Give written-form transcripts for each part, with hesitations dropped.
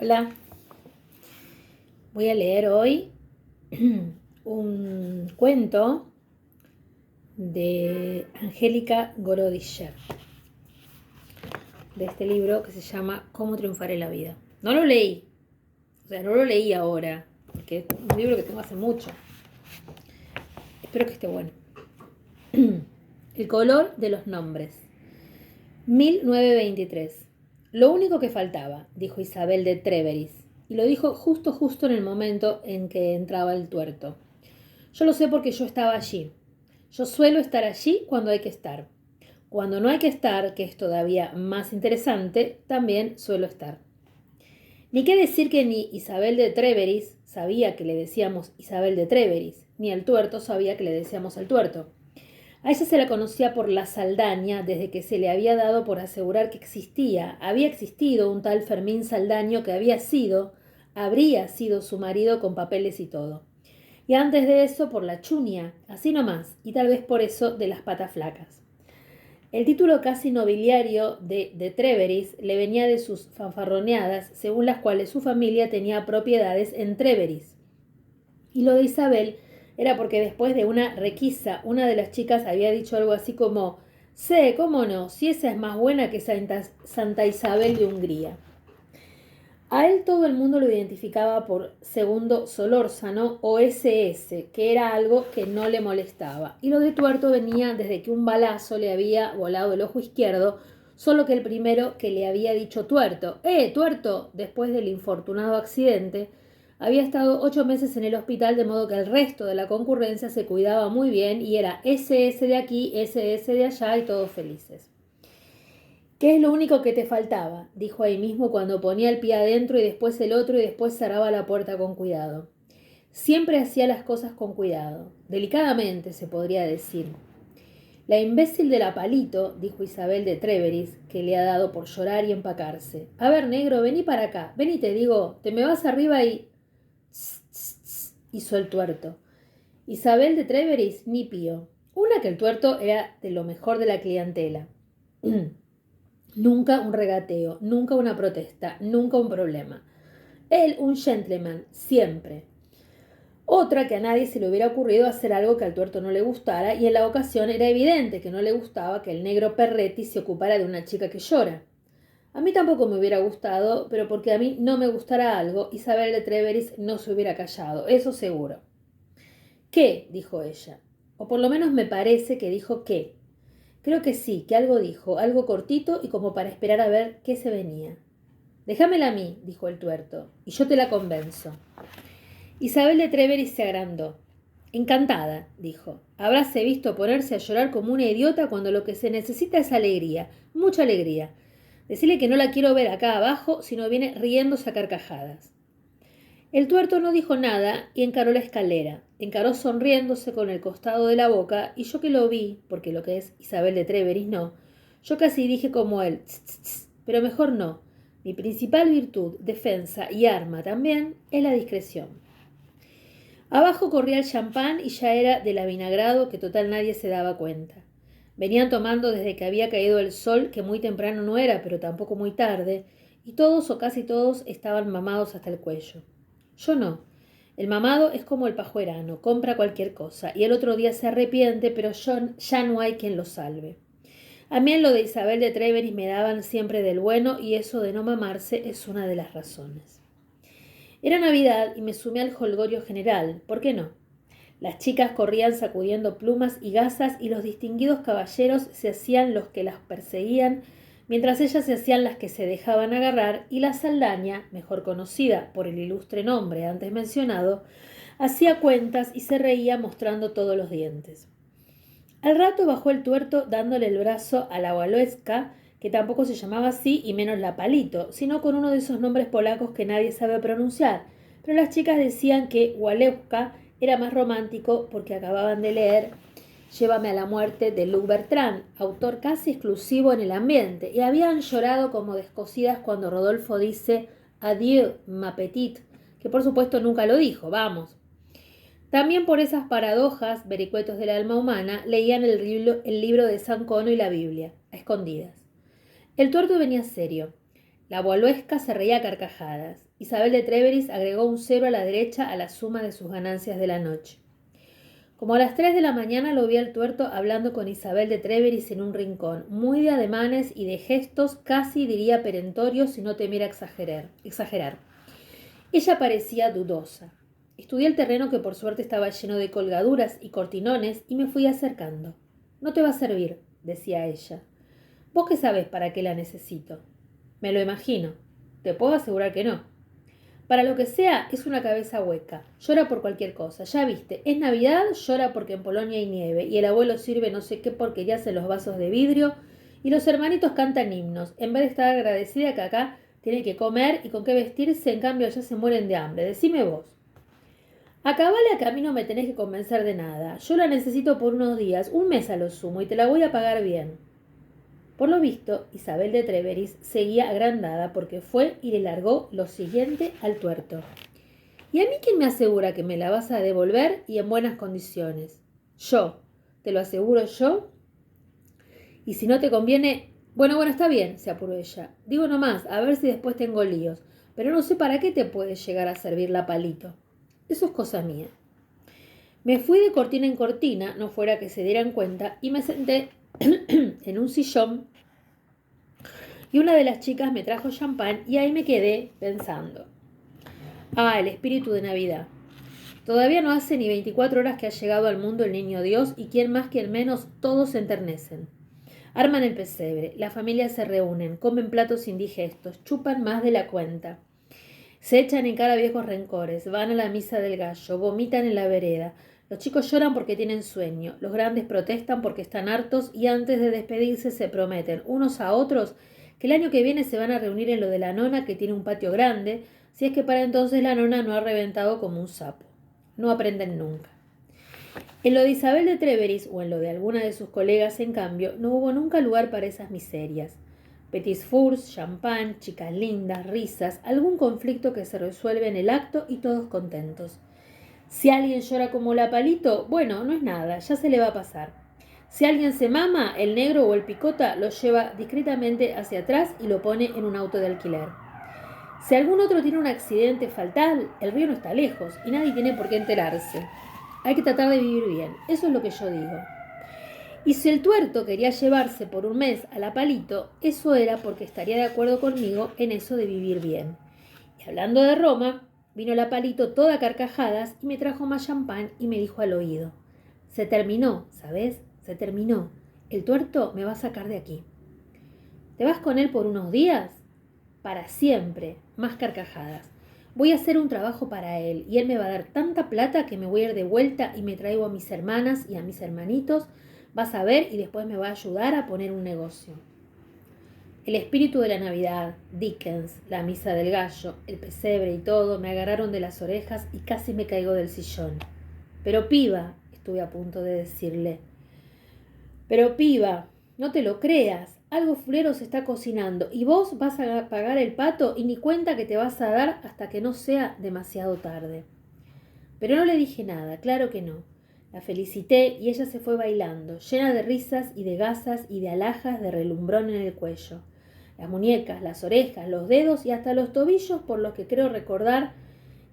Hola, voy a leer hoy un cuento de Angélica Gorodischer, de este libro que se llama Cómo triunfar en la vida. No lo leí, no lo leí ahora, porque es un libro que tengo hace mucho. Espero que esté bueno. El color de los nombres. 1923. Lo único que faltaba, dijo Isabel de Trèveris, y lo dijo justo en el momento en que entraba el tuerto. Yo lo sé porque yo estaba allí. Yo suelo estar allí cuando hay que estar. Cuando no hay que estar, que es todavía más interesante, también suelo estar. Ni qué decir que ni Isabel de Trèveris sabía que le decíamos Isabel de Trèveris, ni el tuerto sabía que le decíamos el tuerto. A ella se la conocía por la Saldaña desde que se le había dado por asegurar que había existido un tal Fermín Saldaño que habría sido su marido con papeles y todo. Y antes de eso por la Chunia, así nomás, y tal vez por eso de las patas flacas. El título casi nobiliario de Trèveris le venía de sus fanfarroneadas, según las cuales su familia tenía propiedades en Trèveris. Y lo de Isabel era porque después de una requisa, una de las chicas había dicho algo así como: sé, cómo no, si esa es más buena que Santa Isabel de Hungría. A él todo el mundo lo identificaba por Segundo Solórzano o SS, que era algo que no le molestaba. Y lo de tuerto venía desde que un balazo le había volado el ojo izquierdo, solo que el primero que le había dicho tuerto, tuerto, después del infortunado accidente, había estado 8 meses en el hospital, de modo que el resto de la concurrencia se cuidaba muy bien y era SS de aquí, SS de allá y todos felices. ¿Qué es lo único que te faltaba?, dijo ahí mismo cuando ponía el pie adentro y después el otro y después cerraba la puerta con cuidado. Siempre hacía las cosas con cuidado, delicadamente se podría decir. La imbécil de la Palito, dijo Isabel de Trèveris, que le ha dado por llorar y empacarse. A ver, negro, vení para acá, vení, te digo, te me vas arriba y... Tss, tss, tss, hizo el tuerto. Isabel de Trèveris, ni pío. Una que el tuerto era de lo mejor de la clientela. Nunca un regateo, nunca una protesta, nunca un problema. Él, un gentleman, siempre. Otra que a nadie se le hubiera ocurrido hacer algo que al tuerto no le gustara, y en la ocasión era evidente que no le gustaba que el negro Perretti se ocupara de una chica que llora. A mí tampoco me hubiera gustado, pero porque a mí no me gustara algo, Isabel de Trèveris no se hubiera callado, eso seguro. ¿Qué?, dijo ella. O por lo menos me parece que dijo qué. Creo que sí, que algo dijo, algo cortito y como para esperar a ver qué se venía. Déjamela a mí, dijo el tuerto, y yo te la convenzo. Isabel de Trèveris se agrandó. Encantada, dijo. Habráse visto ponerse a llorar como una idiota cuando lo que se necesita es alegría, mucha alegría. Decirle que no la quiero ver acá abajo, sino viene riéndose a carcajadas. El tuerto no dijo nada y encaró la escalera. Encaró sonriéndose con el costado de la boca, y yo que lo vi, porque lo que es Isabel de Trèveris no, yo casi dije como él, tss, tss, tss, pero mejor no. Mi principal virtud, defensa y arma también es la discreción. Abajo corría el champán y ya era del avinagrado que total nadie se daba cuenta. Venían tomando desde que había caído el sol, que muy temprano no era, pero tampoco muy tarde, y todos o casi todos estaban mamados hasta el cuello. Yo no. El mamado es como el pajuerano, compra cualquier cosa y el otro día se arrepiente, pero ya no hay quien lo salve. A mí en lo de Isabel de Trèveris me daban siempre del bueno y eso de no mamarse es una de las razones. Era Navidad y me sumé al jolgorio general, ¿por qué no? Las chicas corrían sacudiendo plumas y gasas y los distinguidos caballeros se hacían los que las perseguían, mientras ellas se hacían las que se dejaban agarrar, y la Saldaña, mejor conocida por el ilustre nombre antes mencionado, hacía cuentas y se reía mostrando todos los dientes. Al rato bajó el tuerto dándole el brazo a la Waloska, que tampoco se llamaba así y menos la Palito, sino con uno de esos nombres polacos que nadie sabe pronunciar, pero las chicas decían que Walewska era más romántico porque acababan de leer Llévame a la muerte de Luc Bertrand, autor casi exclusivo en el ambiente, y habían llorado como descosidas cuando Rodolfo dice «Adieu, ma petite», que por supuesto nunca lo dijo, vamos. También por esas paradojas, vericuetos del alma humana, leían el libro de San Cono y la Biblia, a escondidas. El tuerto venía serio. La Waloesca se reía a carcajadas. Isabel de Trèveris agregó un 0 a la derecha a la suma de sus ganancias de la noche. Como a las 3 de la mañana lo vi al tuerto hablando con Isabel de Trèveris en un rincón, muy de ademanes y de gestos, casi diría perentorios si no temiera exagerar. Ella parecía dudosa. Estudié el terreno que por suerte estaba lleno de colgaduras y cortinones y me fui acercando. No te va a servir, decía ella. ¿Vos qué sabés para qué la necesito? Me lo imagino. Te puedo asegurar que no. Para lo que sea, es una cabeza hueca. Llora por cualquier cosa. Ya viste, es Navidad, llora porque en Polonia hay nieve y el abuelo sirve no sé qué porquerías en los vasos de vidrio y los hermanitos cantan himnos. En vez de estar agradecida que acá tiene que comer y con qué vestirse, en cambio allá se mueren de hambre. Decime vos. Acabale a que a mí no me tenés que convencer de nada. Yo la necesito por unos días, un mes a lo sumo, y te la voy a pagar bien. Por lo visto, Isabel de Trèveris seguía agrandada porque fue y le largó lo siguiente al tuerto. ¿Y a mí quién me asegura que me la vas a devolver y en buenas condiciones? Yo. ¿Te lo aseguro yo? Y si no te conviene... Bueno, está bien, se apuró ella. Digo nomás, a ver si después tengo líos. Pero no sé para qué te puede llegar a servir la palito. Eso es cosa mía. Me fui de cortina en cortina, no fuera que se dieran cuenta, y me senté en un sillón y una de las chicas me trajo champán y ahí me quedé pensando. Ah, el espíritu de Navidad. Todavía no hace ni 24 horas que ha llegado al mundo el niño Dios y quien más quien menos todos se enternecen. Arman el pesebre, las familias se reúnen, comen platos indigestos, chupan más de la cuenta. Se echan en cara viejos rencores, van a la misa del gallo, vomitan en la vereda. Los chicos lloran porque tienen sueño, los grandes protestan porque están hartos y antes de despedirse se prometen unos a otros que el año que viene se van a reunir en lo de la nona que tiene un patio grande, si es que para entonces la nona no ha reventado como un sapo. No aprenden nunca. En lo de Isabel de Trèveris o en lo de alguna de sus colegas, en cambio, no hubo nunca lugar para esas miserias. Petits fours, champán, chicas lindas, risas, algún conflicto que se resuelve en el acto y todos contentos. Si alguien llora como la palito, bueno, no es nada, ya se le va a pasar. Si alguien se mama, el negro o el picota lo lleva discretamente hacia atrás y lo pone en un auto de alquiler. Si algún otro tiene un accidente fatal, el río no está lejos y nadie tiene por qué enterarse. Hay que tratar de vivir bien, eso es lo que yo digo. Y si el tuerto quería llevarse por un mes a la palito, eso era porque estaría de acuerdo conmigo en eso de vivir bien. Y hablando de Roma, vino la palito toda a carcajadas y me trajo más champán y me dijo al oído: se terminó, ¿sabes? Se terminó. El tuerto me va a sacar de aquí. ¿Te vas con él por unos días? Para siempre. Más carcajadas. Voy a hacer un trabajo para él y él me va a dar tanta plata que me voy a ir de vuelta y me traigo a mis hermanas y a mis hermanitos. Vas a ver y después me va a ayudar a poner un negocio. El espíritu de la Navidad, Dickens, la misa del gallo, el pesebre y todo me agarraron de las orejas y casi me caigo del sillón. Pero piba, estuve a punto de decirle. Pero piba, no te lo creas, algo fulero se está cocinando y vos vas a pagar el pato y ni cuenta que te vas a dar hasta que no sea demasiado tarde. Pero no le dije nada, claro que no. La felicité y ella se fue bailando, llena de risas y de gasas y de alhajas de relumbrón en el cuello. Las muñecas, las orejas, los dedos y hasta los tobillos por los que creo recordar,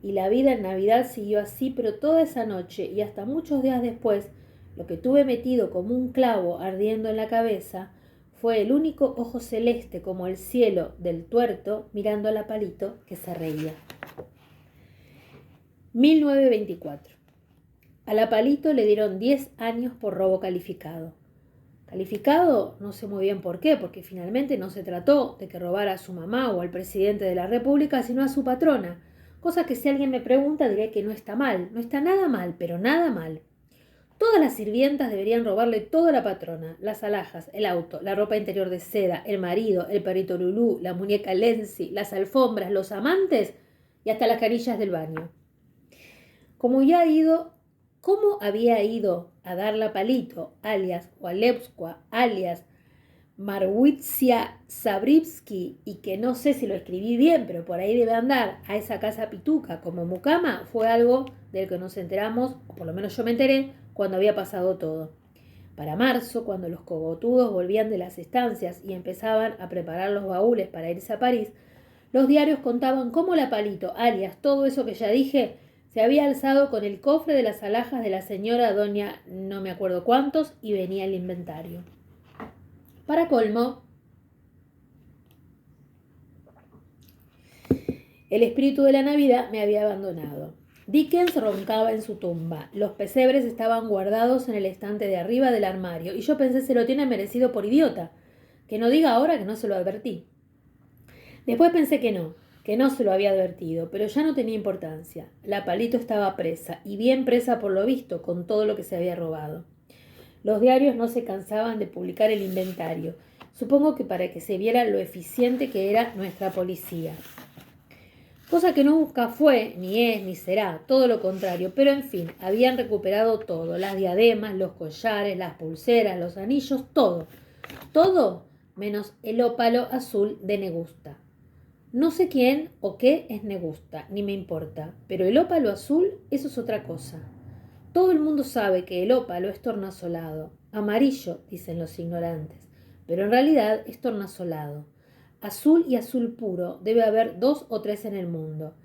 y la vida en Navidad siguió así, pero toda esa noche y hasta muchos días después, lo que tuve metido como un clavo ardiendo en la cabeza fue el único ojo celeste como el cielo del tuerto mirando a la palito que se reía. 1924. A la palito le dieron 10 años por robo calificado. Calificado, no sé muy bien por qué, porque finalmente no se trató de que robara a su mamá o al presidente de la República, sino a su patrona, cosa que si alguien me pregunta diré que no está mal, no está nada mal, pero nada mal. Todas las sirvientas deberían robarle todo a la patrona, las alhajas, el auto, la ropa interior de seda, el marido, el perrito Lulú, la muñeca Lenzi, las alfombras, los amantes y hasta las canillas del baño. ¿Cómo había ido a dar la palito, alias Walewska, alias Marwitzia Zabrivsky, y que no sé si lo escribí bien, pero por ahí debe andar, a esa casa pituca como mucama, fue algo del que nos enteramos, o por lo menos yo me enteré, cuando había pasado todo. Para marzo, cuando los cogotudos volvían de las estancias y empezaban a preparar los baúles para irse a París, los diarios contaban cómo la Palito, alias todo eso que ya dije, se había alzado con el cofre de las alhajas de la señora doña no me acuerdo cuántos y venía el inventario. Para colmo, el espíritu de la Navidad me había abandonado. Dickens roncaba en su tumba. Los pesebres estaban guardados en el estante de arriba del armario y yo pensé se lo tiene merecido por idiota. Que no diga ahora que no se lo advertí. Después pensé que no se lo había advertido, pero ya no tenía importancia. La Palito estaba presa, y bien presa por lo visto, con todo lo que se había robado. Los diarios no se cansaban de publicar el inventario, supongo que para que se viera lo eficiente que era nuestra policía. Cosa que nunca fue, ni es, ni será, todo lo contrario, pero en fin, habían recuperado todo, las diademas, los collares, las pulseras, los anillos, todo. Todo menos el ópalo azul de Negusta. No sé quién o qué es Negusta, ni me importa, pero el ópalo azul, eso es otra cosa. Todo el mundo sabe que el ópalo es tornasolado, amarillo, dicen los ignorantes, pero en realidad es tornasolado. Azul y azul puro, debe haber 2 o 3 en el mundo.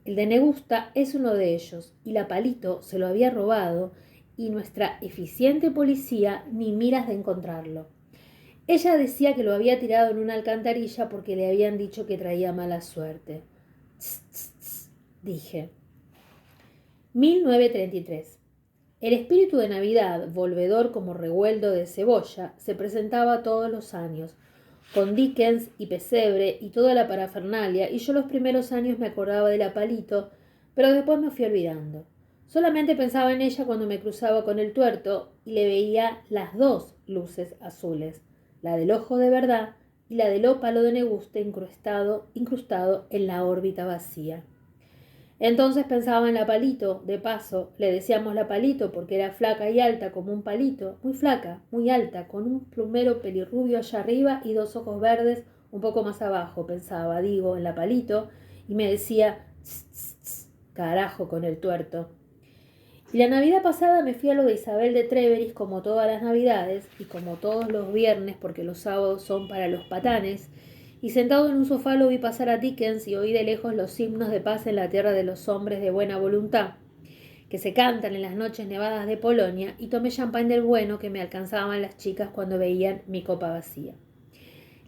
El de Negusta es uno de ellos, y la Palito se lo había robado, y nuestra eficiente policía ni miras de encontrarlo. Ella decía que lo había tirado en una alcantarilla porque le habían dicho que traía mala suerte. Tss, tss, tss, dije. 1933. El espíritu de Navidad, volvedor como revuelto de cebolla, se presentaba todos los años, con Dickens y pesebre y toda la parafernalia, y yo los primeros años me acordaba de la Palito, pero después me fui olvidando. Solamente pensaba en ella cuando me cruzaba con el tuerto y le veía las 2 luces azules, la del ojo de verdad y la del ópalo de Negusta incrustado en la órbita vacía. Entonces pensaba en la Palito, de paso, le decíamos la Palito porque era flaca y alta como un palito, muy flaca, muy alta, con un plumero pelirrubio allá arriba y 2 ojos verdes un poco más abajo, pensaba, en la Palito, y me decía, tss, tss, tss, carajo con el tuerto. Y la Navidad pasada me fui a lo de Isabel de Treveris como todas las Navidades y como todos los viernes porque los sábados son para los patanes, y sentado en un sofá lo vi pasar a Dickens y oí de lejos los himnos de paz en la tierra de los hombres de buena voluntad, que se cantan en las noches nevadas de Polonia, y tomé champán del bueno que me alcanzaban las chicas cuando veían mi copa vacía.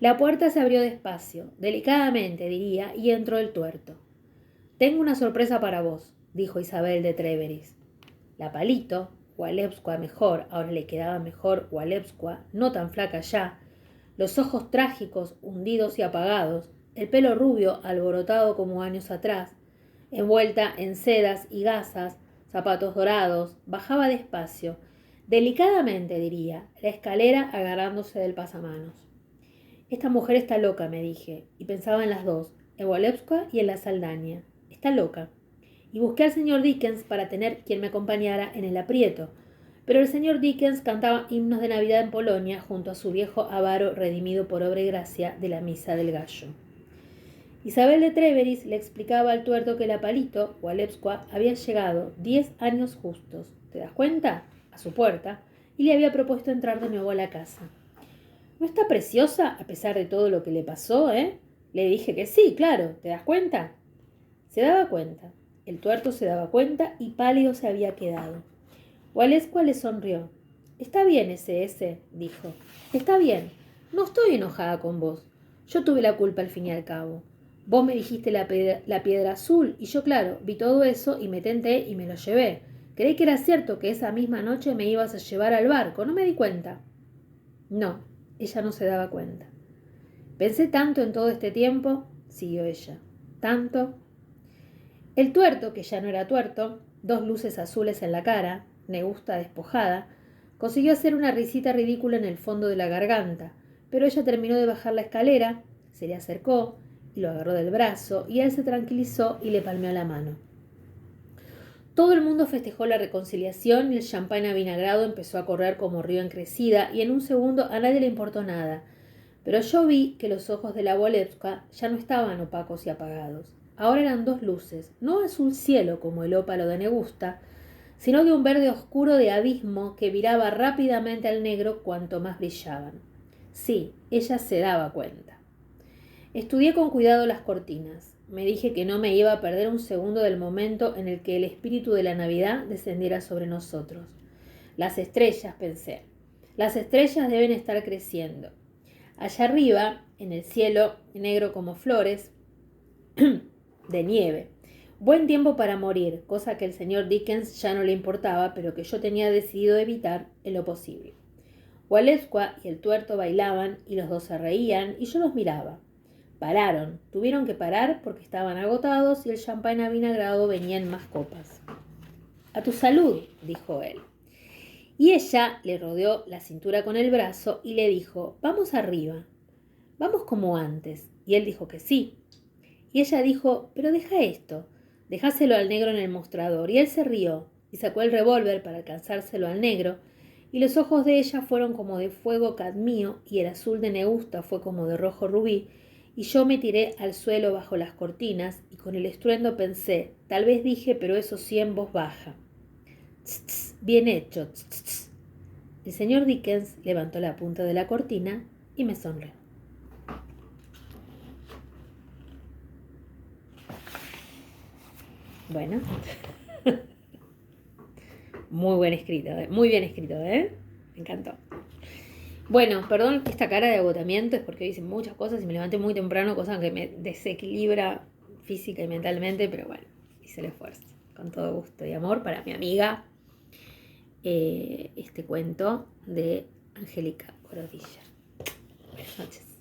La puerta se abrió despacio, delicadamente diría, y entró el tuerto. «Tengo una sorpresa para vos», dijo Isabel de Treveris. La Palito, Walewska mejor, ahora le quedaba mejor Walewska, no tan flaca ya, los ojos trágicos, hundidos y apagados, el pelo rubio alborotado como años atrás, envuelta en sedas y gasas, zapatos dorados, bajaba despacio, delicadamente diría, la escalera agarrándose del pasamanos. Esta mujer está loca, me dije, y pensaba en las dos, en Walewska y en la Saldaña. Está loca. Y busqué al señor Dickens para tener quien me acompañara en el aprieto. Pero el señor Dickens cantaba himnos de Navidad en Polonia junto a su viejo avaro redimido por obra y gracia de la Misa del Gallo. Isabel de Treveris le explicaba al tuerto que la Palito, Walewska, había llegado 10 años justos, ¿te das cuenta?, a su puerta, y le había propuesto entrar de nuevo a la casa. ¿No está preciosa a pesar de todo lo que le pasó, eh? Le dije que sí, claro, ¿te das cuenta? Se daba cuenta. El tuerto se daba cuenta y pálido se había quedado. Walewska le sonrió. «Está bien ese», dijo. «Está bien. No estoy enojada con vos. Yo tuve la culpa al fin y al cabo. Vos me dijiste la piedra azul y yo, claro, vi todo eso y me tenté y me lo llevé. Creí que era cierto que esa misma noche me ibas a llevar al barco. No me di cuenta». No, ella no se daba cuenta. «Pensé tanto en todo este tiempo», siguió ella. «Tanto». El tuerto, que ya no era tuerto, 2 luces azules en la cara, Negusta despojada, consiguió hacer una risita ridícula en el fondo de la garganta, pero ella terminó de bajar la escalera, se le acercó y lo agarró del brazo, y él se tranquilizó y le palmeó la mano. Todo el mundo festejó la reconciliación y el champán avinagrado empezó a correr como río en crecida, y en un segundo a nadie le importó nada. Pero yo vi que los ojos de la Walewska ya no estaban opacos y apagados. Ahora eran 2 luces, no azul cielo como el ópalo de Negusta, sino de un verde oscuro de abismo que viraba rápidamente al negro cuanto más brillaban. Sí, ella se daba cuenta. Estudié con cuidado las cortinas. Me dije que no me iba a perder un segundo del momento en el que el espíritu de la Navidad descendiera sobre nosotros. Las estrellas, pensé. Las estrellas deben estar creciendo. Allá arriba, en el cielo negro como flores de nieve. Buen tiempo para morir, cosa que el señor Dickens ya no le importaba, pero que yo tenía decidido evitar en lo posible. Waletzcua y el tuerto bailaban y los dos se reían y yo los miraba. Pararon, tuvieron que parar porque estaban agotados y el champán avinagrado venía en más copas. A tu salud, dijo él. Y ella le rodeó la cintura con el brazo y le dijo, vamos arriba, vamos como antes. Y él dijo que sí. Y ella dijo, pero deja esto, dejáselo al negro en el mostrador. Y él se rió y sacó el revólver para alcanzárselo al negro, y los ojos de ella fueron como de fuego cadmio y el azul de Neusta fue como de rojo rubí, y yo me tiré al suelo bajo las cortinas y con el estruendo pensé, tal vez dije, pero eso sí en voz baja. Tss, tss, bien hecho. Tss, tss, tss. El señor Dickens levantó la punta de la cortina y me sonrió. Bueno, muy buen escrito, muy bien escrito, me encantó. Bueno, perdón esta cara de agotamiento, es porque hice muchas cosas y me levanté muy temprano, cosa que me desequilibra física y mentalmente, pero bueno, hice el esfuerzo, con todo gusto y amor para mi amiga, este cuento de Angélica Borodilla. Buenas noches.